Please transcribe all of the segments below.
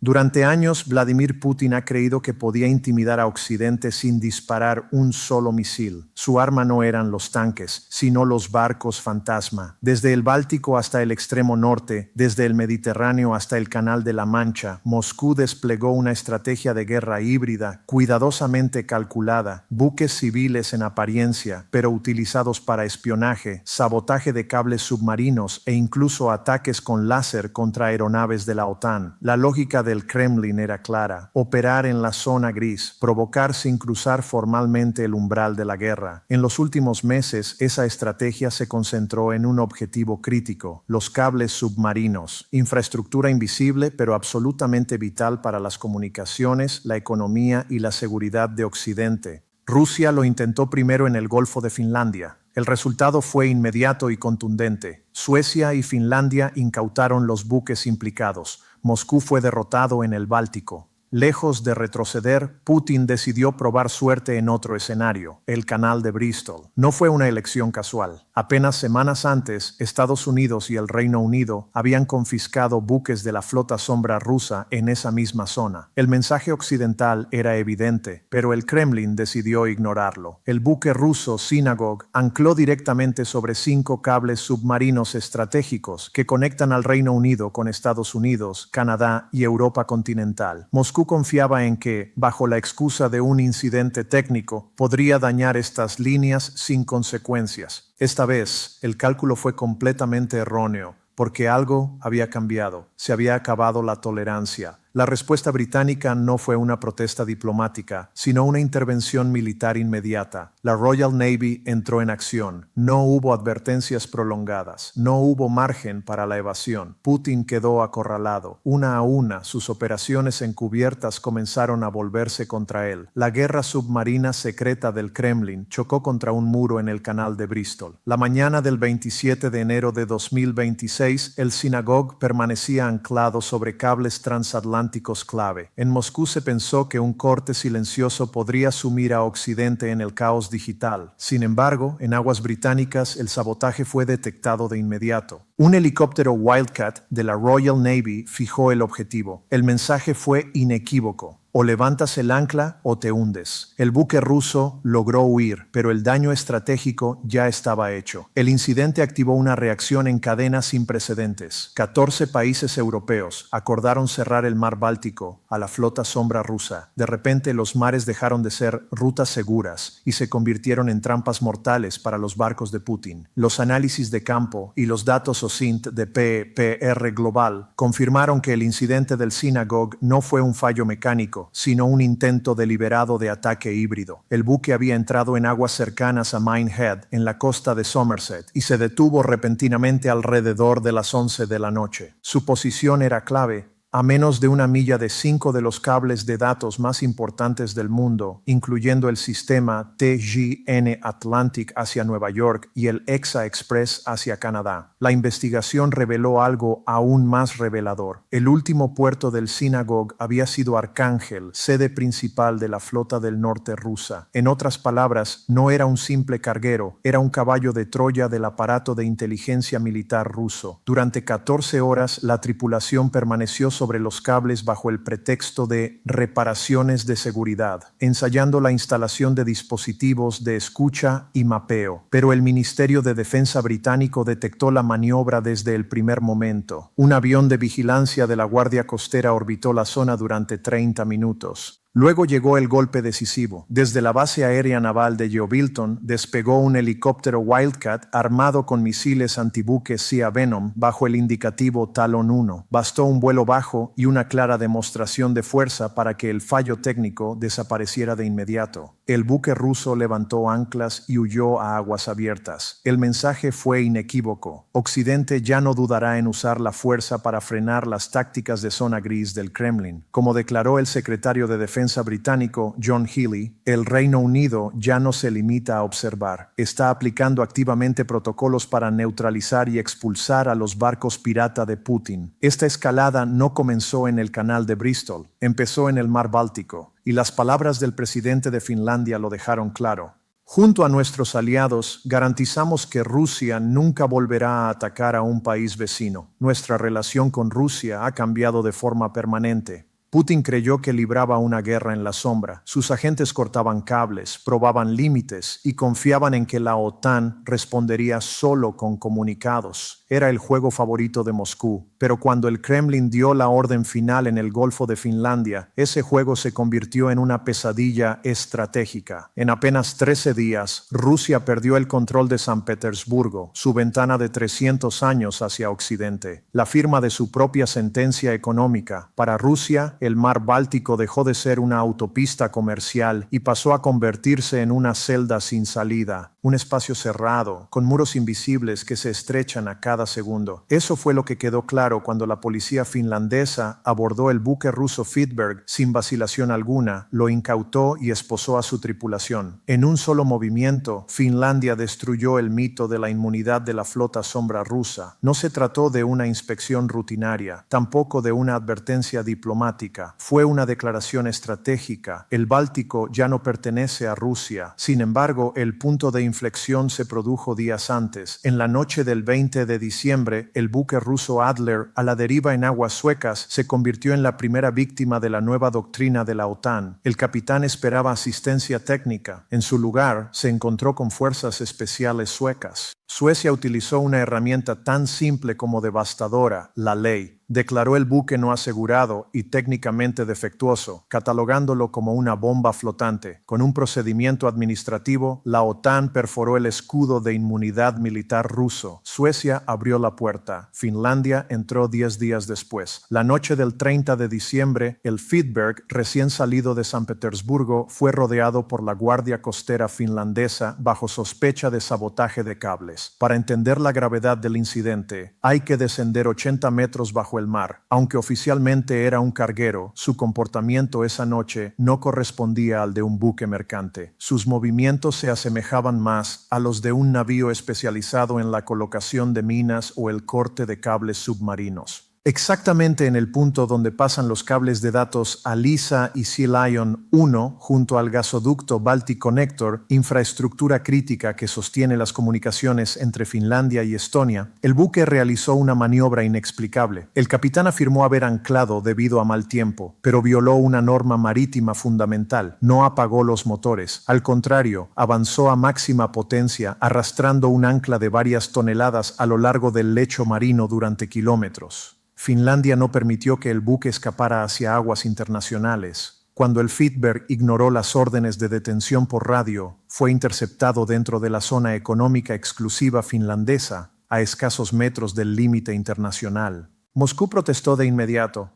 Durante años, Vladimir Putin ha creído que podía intimidar a Occidente sin disparar un solo misil. Su arma no eran los tanques, sino los barcos fantasma. Desde el Báltico hasta el extremo norte, desde el Mediterráneo hasta el Canal de la Mancha, Moscú desplegó una estrategia de guerra híbrida, cuidadosamente calculada, buques civiles en apariencia, pero utilizados para espionaje, sabotaje de cables submarinos e incluso ataques con láser contra aeronaves de la OTAN. La lógica del Kremlin era clara: operar en la zona gris, provocar sin cruzar formalmente el umbral de la guerra. En los últimos meses, esa estrategia se concentró en un objetivo crítico: los cables submarinos, infraestructura invisible pero absolutamente vital para las comunicaciones, la economía y la seguridad de Occidente. Rusia lo intentó primero en el Golfo de Finlandia. El resultado fue inmediato y contundente. Suecia y Finlandia incautaron los buques implicados. Moscú fue derrotado en el Báltico. Lejos de retroceder, Putin decidió probar suerte en otro escenario, el Canal de Bristol. No fue una elección casual. Apenas semanas antes, Estados Unidos y el Reino Unido habían confiscado buques de la flota sombra rusa en esa misma zona. El mensaje occidental era evidente, pero el Kremlin decidió ignorarlo. El buque ruso Synagogue ancló directamente sobre 5 cables submarinos estratégicos que conectan al Reino Unido con Estados Unidos, Canadá y Europa continental. Moscú confiaba en que, bajo la excusa de un incidente técnico, podría dañar estas líneas sin consecuencias. Esta vez, el cálculo fue completamente erróneo, porque algo había cambiado. Se había acabado la tolerancia. La respuesta británica no fue una protesta diplomática, sino una intervención militar inmediata. La Royal Navy entró en acción. No hubo advertencias prolongadas. No hubo margen para la evasión. Putin quedó acorralado. Una a una, sus operaciones encubiertas comenzaron a volverse contra él. La guerra submarina secreta del Kremlin chocó contra un muro en el Canal de Bristol. La mañana del 27 de enero de 2026, el Synagogue permanecía anclado sobre cables transatlánticos clave. En Moscú se pensó que un corte silencioso podría sumir a Occidente en el caos digital. Sin embargo, en aguas británicas el sabotaje fue detectado de inmediato. Un helicóptero Wildcat de la Royal Navy fijó el objetivo. El mensaje fue inequívoco: o levantas el ancla o te hundes. El buque ruso logró huir, pero el daño estratégico ya estaba hecho. El incidente activó una reacción en cadena sin precedentes. 14 países europeos acordaron cerrar el mar Báltico a la flota sombra rusa. De repente, los mares dejaron de ser rutas seguras y se convirtieron en trampas mortales para los barcos de Putin. Los análisis de campo y los datos OSINT de PPR Global confirmaron que el incidente del Synagogue no fue un fallo mecánico, sino un intento deliberado de ataque híbrido. El buque había entrado en aguas cercanas a Minehead, en la costa de Somerset, y se detuvo repentinamente alrededor de las 11 de la noche. Su posición era clave: a menos de 1 milla de 5 de los cables de datos más importantes del mundo, incluyendo el sistema TGN Atlantic hacia Nueva York y el EXA Express hacia Canadá. La investigación reveló algo aún más revelador. El último puerto del Synagogue había sido Arcángel, sede principal de la flota del norte rusa. En otras palabras, no era un simple carguero, era un caballo de Troya del aparato de inteligencia militar ruso. Durante 14 horas, la tripulación permaneció sobre los cables bajo el pretexto de reparaciones de seguridad, ensayando la instalación de dispositivos de escucha y mapeo. Pero el Ministerio de Defensa británico detectó la maniobra desde el primer momento. Un avión de vigilancia de la Guardia Costera orbitó la zona durante 30 minutos. Luego llegó el golpe decisivo. Desde la base aérea naval de Yeovilton despegó un helicóptero Wildcat armado con misiles antibuque Sea Venom bajo el indicativo Talon 1. Bastó un vuelo bajo y una clara demostración de fuerza para que el fallo técnico desapareciera de inmediato. El buque ruso levantó anclas y huyó a aguas abiertas. El mensaje fue inequívoco: Occidente ya no dudará en usar la fuerza para frenar las tácticas de zona gris del Kremlin. Como declaró el secretario de Defensa británico John Healey, el Reino Unido ya no se limita a observar. Está aplicando activamente protocolos para neutralizar y expulsar a los barcos pirata de Putin. Esta escalada no comenzó en el Canal de Bristol, empezó en el Mar Báltico, y las palabras del presidente de Finlandia lo dejaron claro. Junto a nuestros aliados, garantizamos que Rusia nunca volverá a atacar a un país vecino. Nuestra relación con Rusia ha cambiado de forma permanente. Putin creyó que libraba una guerra en la sombra. Sus agentes cortaban cables, probaban límites y confiaban en que la OTAN respondería solo con comunicados. Era el juego favorito de Moscú, pero cuando el Kremlin dio la orden final en el Golfo de Finlandia, ese juego se convirtió en una pesadilla estratégica. En apenas 13 días, Rusia perdió el control de San Petersburgo, su ventana de 300 años hacia Occidente. La firma de su propia sentencia económica. Para Rusia, el mar Báltico dejó de ser una autopista comercial y pasó a convertirse en una celda sin salida, un espacio cerrado, con muros invisibles que se estrechan a cada segundo. Eso fue lo que quedó claro cuando la policía finlandesa abordó el buque ruso Fitberg sin vacilación alguna, lo incautó y esposó a su tripulación. En un solo movimiento, Finlandia destruyó el mito de la inmunidad de la flota sombra rusa. No se trató de una inspección rutinaria, tampoco de una advertencia diplomática. Fue una declaración estratégica. El Báltico ya no pertenece a Rusia. Sin embargo, el punto de inflexión se produjo días antes. En la noche del 20 de diciembre, el buque ruso Adler, a la deriva en aguas suecas, se convirtió en la primera víctima de la nueva doctrina de la OTAN. El capitán esperaba asistencia técnica. En su lugar, se encontró con fuerzas especiales suecas. Suecia utilizó una herramienta tan simple como devastadora, la ley. Declaró el buque no asegurado y técnicamente defectuoso, catalogándolo como una bomba flotante. Con un procedimiento administrativo, la OTAN perforó el escudo de inmunidad militar ruso. Suecia abrió la puerta. Finlandia entró 10 días después. La noche del 30 de diciembre, el Fitberg, recién salido de San Petersburgo, fue rodeado por la Guardia Costera finlandesa bajo sospecha de sabotaje de cables. Para entender la gravedad del incidente, hay que descender 80 metros bajo el mar. Aunque oficialmente era un carguero, su comportamiento esa noche no correspondía al de un buque mercante. Sus movimientos se asemejaban más a los de un navío especializado en la colocación de minas o el corte de cables submarinos. Exactamente en el punto donde pasan los cables de datos ALISA y Sea Lion 1 junto al gasoducto Baltic Connector, infraestructura crítica que sostiene las comunicaciones entre Finlandia y Estonia, el buque realizó una maniobra inexplicable. El capitán afirmó haber anclado debido a mal tiempo, pero violó una norma marítima fundamental. No apagó los motores. Al contrario, avanzó a máxima potencia, arrastrando un ancla de varias toneladas a lo largo del lecho marino durante kilómetros. Finlandia no permitió que el buque escapara hacia aguas internacionales. Cuando el Fitberg ignoró las órdenes de detención por radio, fue interceptado dentro de la zona económica exclusiva finlandesa, a escasos metros del límite internacional. Moscú protestó de inmediato.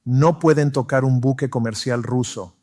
No pueden tocar un buque comercial ruso.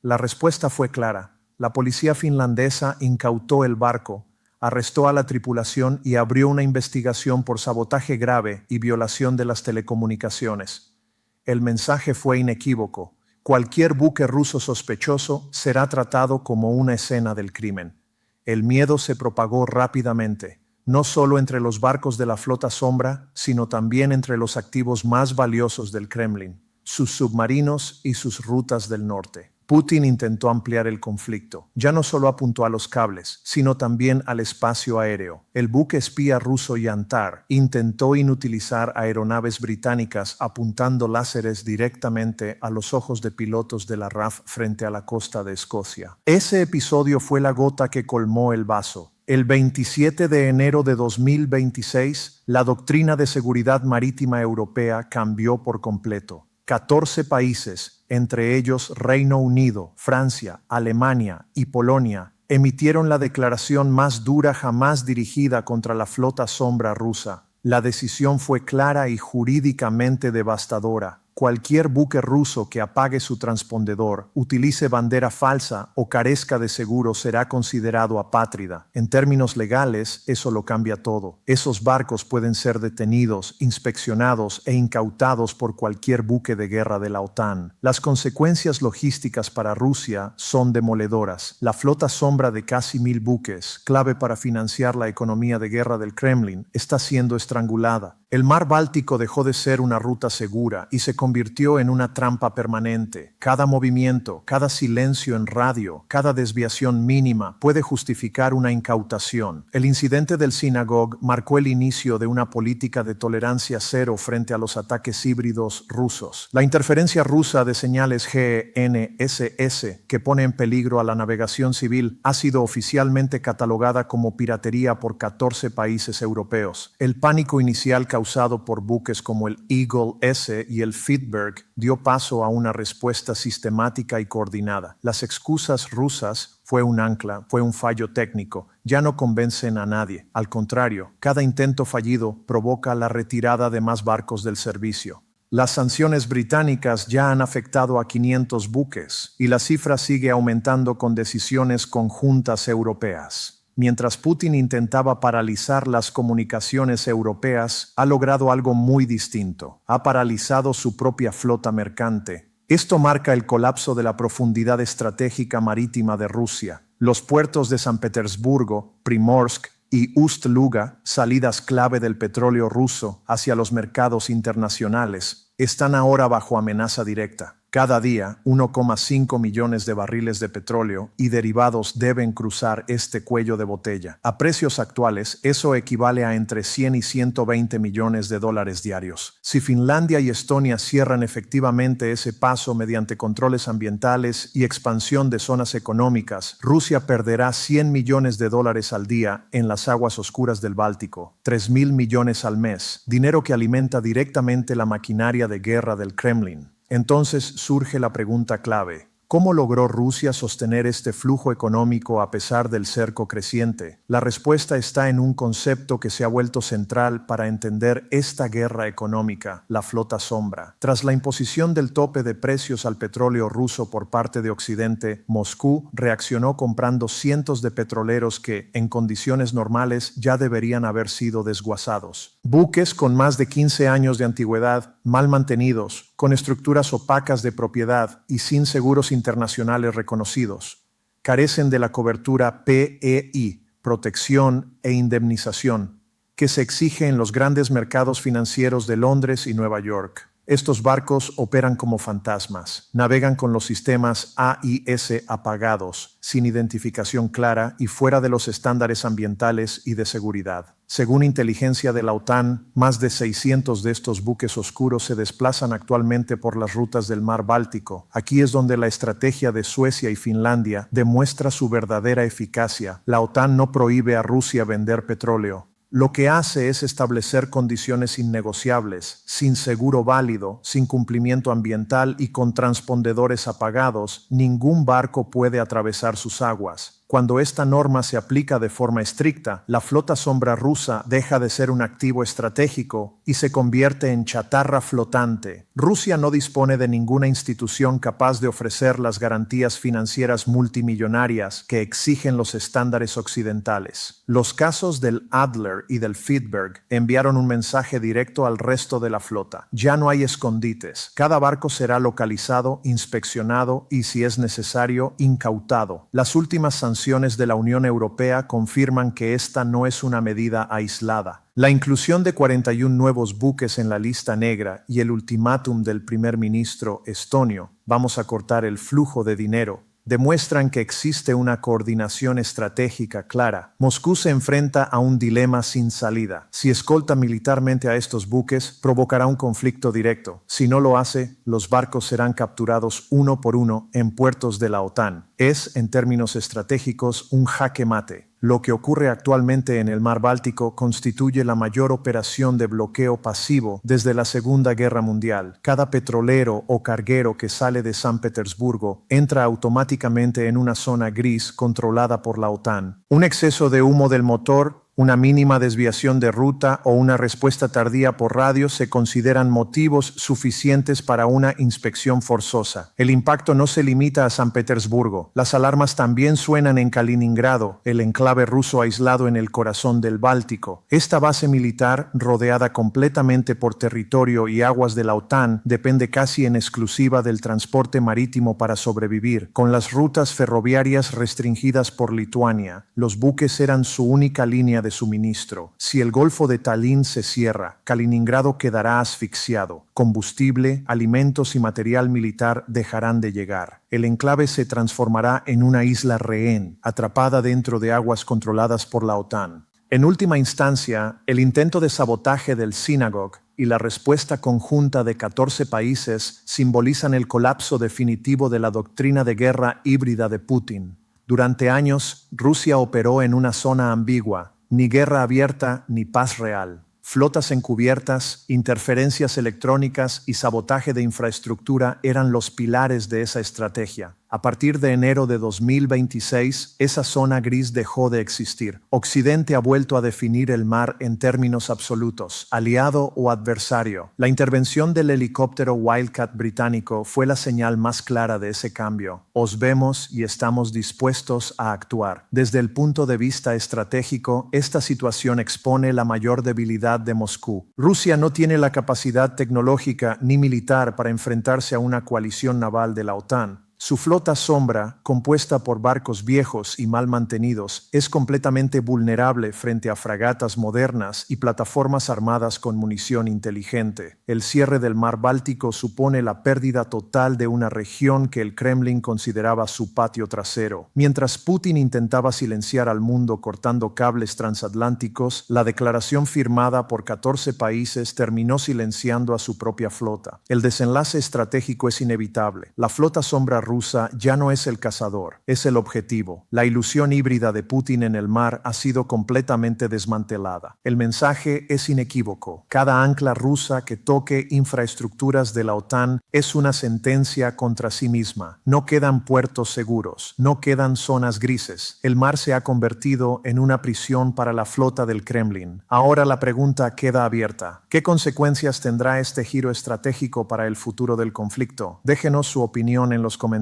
La respuesta fue clara. La policía finlandesa incautó el barco, arrestó a la tripulación y abrió una investigación por sabotaje grave y violación de las telecomunicaciones. El mensaje fue inequívoco. Cualquier buque ruso sospechoso será tratado como una escena del crimen. El miedo se propagó rápidamente, no solo entre los barcos de la flota sombra, sino también entre los activos más valiosos del Kremlin, sus submarinos y sus rutas del norte. Putin intentó ampliar el conflicto. Ya no solo apuntó a los cables, sino también al espacio aéreo. El buque espía ruso Yantar intentó inutilizar aeronaves británicas apuntando láseres directamente a los ojos de pilotos de la RAF frente a la costa de Escocia. Ese episodio fue la gota que colmó el vaso. El 27 de enero de 2026, la doctrina de seguridad marítima europea cambió por completo. 14 países, entre ellos Reino Unido, Francia, Alemania y Polonia, emitieron la declaración más dura jamás dirigida contra la flota sombra rusa. La decisión fue clara y jurídicamente devastadora. Cualquier buque ruso que apague su transpondedor, utilice bandera falsa o carezca de seguro será considerado apátrida. En términos legales, eso lo cambia todo. Esos barcos pueden ser detenidos, inspeccionados e incautados por cualquier buque de guerra de la OTAN. Las consecuencias logísticas para Rusia son demoledoras. La flota sombra de casi 1000 buques, clave para financiar la economía de guerra del Kremlin, está siendo estrangulada. El mar Báltico dejó de ser una ruta segura y se convirtió en una trampa permanente. Cada movimiento, cada silencio en radio, cada desviación mínima puede justificar una incautación. El incidente del Synagogue marcó el inicio de una política de tolerancia cero frente a los ataques híbridos rusos. La interferencia rusa de señales GNSS, que pone en peligro a la navegación civil, ha sido oficialmente catalogada como piratería por 14 países europeos. El pánico inicial causado por buques como el Eagle S y el Fitberg dio paso a una respuesta sistemática y coordinada. Las excusas rusas fue un ancla, fue un fallo técnico, ya no convencen a nadie. Al contrario, cada intento fallido provoca la retirada de más barcos del servicio. Las sanciones británicas ya han afectado a 500 buques y la cifra sigue aumentando con decisiones conjuntas europeas. Mientras Putin intentaba paralizar las comunicaciones europeas, ha logrado algo muy distinto. Ha paralizado su propia flota mercante. Esto marca el colapso de la profundidad estratégica marítima de Rusia. Los puertos de San Petersburgo, Primorsk y Ust-Luga, salidas clave del petróleo ruso hacia los mercados internacionales, están ahora bajo amenaza directa. Cada día, 1,5 millones de barriles de petróleo y derivados deben cruzar este cuello de botella. A precios actuales, eso equivale a entre 100 y 120 millones de dólares diarios. Si Finlandia y Estonia cierran efectivamente ese paso mediante controles ambientales y expansión de zonas económicas, Rusia perderá 100 millones de dólares al día en las aguas oscuras del Báltico, 3.000 millones al mes, dinero que alimenta directamente la maquinaria de guerra del Kremlin. Entonces surge la pregunta clave. ¿Cómo logró Rusia sostener este flujo económico a pesar del cerco creciente? La respuesta está en un concepto que se ha vuelto central para entender esta guerra económica, la flota sombra. Tras la imposición del tope de precios al petróleo ruso por parte de Occidente, Moscú reaccionó comprando cientos de petroleros que, en condiciones normales, ya deberían haber sido desguazados. Buques con más de 15 años de antigüedad, mal mantenidos, con estructuras opacas de propiedad y sin seguros internacionales reconocidos. Carecen de la cobertura PEI, protección e indemnización, que se exige en los grandes mercados financieros de Londres y Nueva York. Estos barcos operan como fantasmas, navegan con los sistemas AIS apagados, sin identificación clara y fuera de los estándares ambientales y de seguridad. Según inteligencia de la OTAN, más de 600 de estos buques oscuros se desplazan actualmente por las rutas del mar Báltico. Aquí es donde la estrategia de Suecia y Finlandia demuestra su verdadera eficacia. La OTAN no prohíbe a Rusia vender petróleo. Lo que hace es establecer condiciones innegociables, sin seguro válido, sin cumplimiento ambiental y con transpondedores apagados. Ningún barco puede atravesar sus aguas. Cuando esta norma se aplica de forma estricta, la flota sombra rusa deja de ser un activo estratégico y se convierte en chatarra flotante. Rusia no dispone de ninguna institución capaz de ofrecer las garantías financieras multimillonarias que exigen los estándares occidentales. Los casos del Adler y del Fitberg enviaron un mensaje directo al resto de la flota. Ya no hay escondites. Cada barco será localizado, inspeccionado y, si es necesario, incautado. Las últimas sanciones de la Unión Europea confirman que esta no es una medida aislada. La inclusión de 41 nuevos buques en la lista negra y el ultimátum del primer ministro estonio, vamos a cortar el flujo de dinero, demuestran que existe una coordinación estratégica clara. Moscú se enfrenta a un dilema sin salida. Si escolta militarmente a estos buques, provocará un conflicto directo. Si no lo hace, los barcos serán capturados uno por uno en puertos de la OTAN. Es, en términos estratégicos, un jaque mate. Lo que ocurre actualmente en el mar Báltico constituye la mayor operación de bloqueo pasivo desde la Segunda Guerra Mundial. Cada petrolero o carguero que sale de San Petersburgo entra automáticamente en una zona gris controlada por la OTAN. Un exceso de humo del motor, una mínima desviación de ruta o una respuesta tardía por radio se consideran motivos suficientes para una inspección forzosa. El impacto no se limita a San Petersburgo. Las alarmas también suenan en Kaliningrado, el enclave ruso aislado en el corazón del Báltico. Esta base militar, rodeada completamente por territorio y aguas de la OTAN, depende casi en exclusiva del transporte marítimo para sobrevivir. Con las rutas ferroviarias restringidas por Lituania, los buques eran su única línea de de suministro. Si el Golfo de Tallinn se cierra, Kaliningrado quedará asfixiado. Combustible, alimentos y material militar dejarán de llegar. El enclave se transformará en una isla rehén, atrapada dentro de aguas controladas por la OTAN. En última instancia, el intento de sabotaje del Synagogue y la respuesta conjunta de 14 países simbolizan el colapso definitivo de la doctrina de guerra híbrida de Putin. Durante años, Rusia operó en una zona ambigua, ni guerra abierta ni paz real. Flotas encubiertas, interferencias electrónicas y sabotaje de infraestructura eran los pilares de esa estrategia. A partir de enero de 2026, esa zona gris dejó de existir. Occidente ha vuelto a definir el mar en términos absolutos, aliado o adversario. La intervención del helicóptero Wildcat británico fue la señal más clara de ese cambio. Os vemos y estamos dispuestos a actuar. Desde el punto de vista estratégico, esta situación expone la mayor debilidad de Moscú. Rusia no tiene la capacidad tecnológica ni militar para enfrentarse a una coalición naval de la OTAN. Su flota sombra, compuesta por barcos viejos y mal mantenidos, es completamente vulnerable frente a fragatas modernas y plataformas armadas con munición inteligente. El cierre del mar Báltico supone la pérdida total de una región que el Kremlin consideraba su patio trasero. Mientras Putin intentaba silenciar al mundo cortando cables transatlánticos, la declaración firmada por 14 países terminó silenciando a su propia flota. El desenlace estratégico es inevitable. La flota sombra rusa ya no es el cazador, es el objetivo. La ilusión híbrida de Putin en el mar ha sido completamente desmantelada. El mensaje es inequívoco. Cada ancla rusa que toque infraestructuras de la OTAN es una sentencia contra sí misma. No quedan puertos seguros, no quedan zonas grises. El mar se ha convertido en una prisión para la flota del Kremlin. Ahora la pregunta queda abierta. ¿Qué consecuencias tendrá este giro estratégico para el futuro del conflicto? Déjenos su opinión en los comentarios.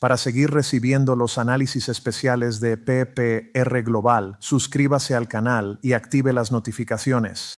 Para seguir recibiendo los análisis especiales de PPR Global, suscríbase al canal y active las notificaciones.